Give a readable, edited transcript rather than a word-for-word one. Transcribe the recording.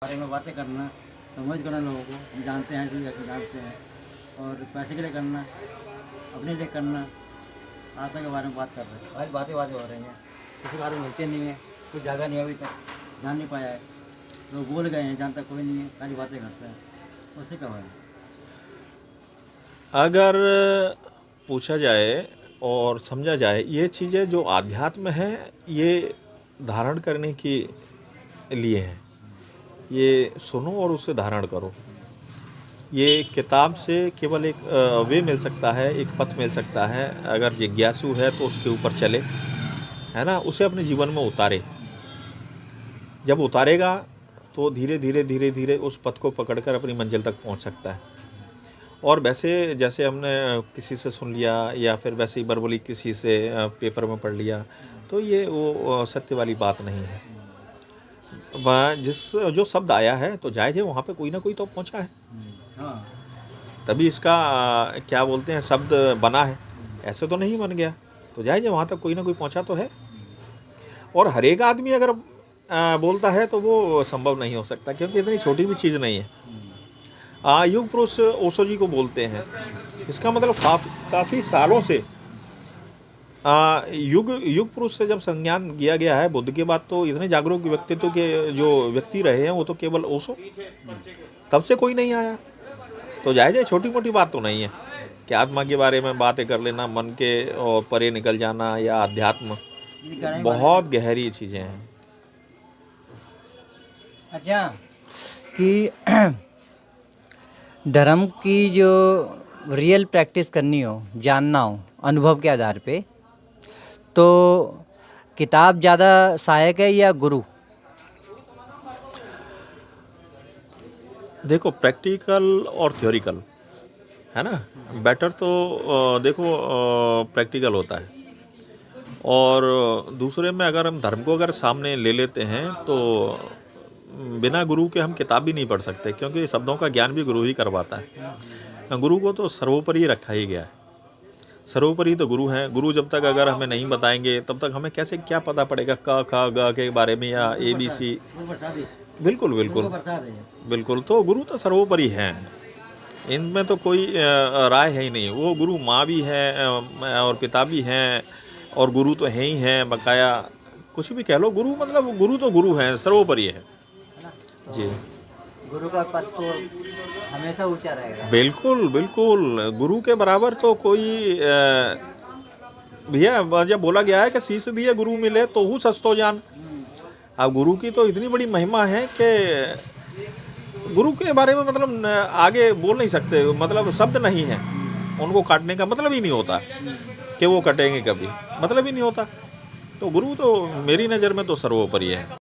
बारे में बातें करना, समझ करना लोगों को, हम जानते हैं कि जानते हैं, और पैसे के लिए करना, अपने लिए करना, आस्था के बारे में बात कर रहे हैं। आज बातें हो रही हैं, किसी बारे में मिलते नहीं हैं, कुछ जगह नहीं अभी तक जान नहीं पाया है, लोग बोल गए हैं, जानता कोई नहीं है, खाली बातें करते हैं, उससे क्या है। अगर पूछा जाए और समझा जाए, ये चीज़ें जो आध्यात्म है ये धारण करने के लिए है। ये सुनो और उसे धारण करो। ये किताब से केवल एक वे मिल सकता है, एक पथ मिल सकता है। अगर जिज्ञासु है तो उसके ऊपर चले, है ना, उसे अपने जीवन में उतारे। जब उतारेगा तो धीरे धीरे उस पथ को पकड़कर अपनी मंजिल तक पहुंच सकता है। और वैसे जैसे हमने किसी से सुन लिया या फिर वैसे ही बरबोली किसी से पेपर में पढ़ लिया, तो ये वो सत्य वाली बात नहीं है। जो शब्द आया है तो जायज़ है, वहाँ पे कोई ना कोई तो पहुँचा है, तभी इसका क्या बोलते हैं, शब्द बना है। ऐसे तो नहीं बन गया, तो जायज़ है, वहाँ तक कोई ना कोई पहुँचा तो है। और हर एक आदमी अगर बोलता है तो वो संभव नहीं हो सकता, क्योंकि इतनी छोटी भी चीज़ नहीं है। युग पुरुष ओशो जी को बोलते हैं। इसका मतलब काफ़ी सालों से युग पुरुष से जब संज्ञान किया गया है बुद्ध के बाद, तो इतने जागरूक व्यक्तित्व के जो व्यक्ति रहे हैं वो तो केवल ओशो, तब से कोई नहीं आया। तो जायज़ है, छोटी मोटी बात तो नहीं है कि आत्मा के बारे में बातें कर लेना, मन के और परे निकल जाना, या अध्यात्म, बहुत गहरी चीज़ें हैं। अच्छा, कि धर्म की जो रियल प्रैक्टिस करनी हो, जानना हो अनुभव के आधार पे, तो किताब ज़्यादा सहायक है या गुरु? देखो, प्रैक्टिकल और थ्योरिकल है ना, बेटर तो देखो प्रैक्टिकल होता है। और दूसरे में अगर हम धर्म को अगर सामने ले लेते हैं तो बिना गुरु के हम किताब भी नहीं पढ़ सकते, क्योंकि शब्दों का ज्ञान भी गुरु ही करवाता है। गुरु को तो सर्वोपरि रखा ही गया है, सर्वोपरि तो गुरु हैं। गुरु जब तक अगर हमें नहीं बताएंगे तब तक हमें कैसे क्या पता पड़ेगा क ख ग के बारे में, या ABC। बिल्कुल बिल्कुल बिल्कुल, तो गुरु तो सर्वोपरि हैं, इनमें तो कोई राय है ही नहीं। वो गुरु माँ भी है और पिता भी हैं, और गुरु तो हैं ही हैं, बकाया कुछ भी कह लो, गुरु मतलब गुरु तो गुरु हैं, सर्वोपरि है जी। गुरु का पद तो हमेशा ऊंचा रहेगा। बिल्कुल बिल्कुल, गुरु के बराबर तो कोई भैया, जब बोला गया है कि शीश दिए गुरु मिले तो हूँ सस्तो जान। अब गुरु की तो इतनी बड़ी महिमा है कि गुरु के बारे में मतलब आगे बोल नहीं सकते, मतलब शब्द नहीं है। उनको काटने का मतलब ही नहीं होता कि वो कटेंगे कभी, मतलब ही नहीं होता। तो गुरु तो मेरी नज़र में तो सर्वोपरि है।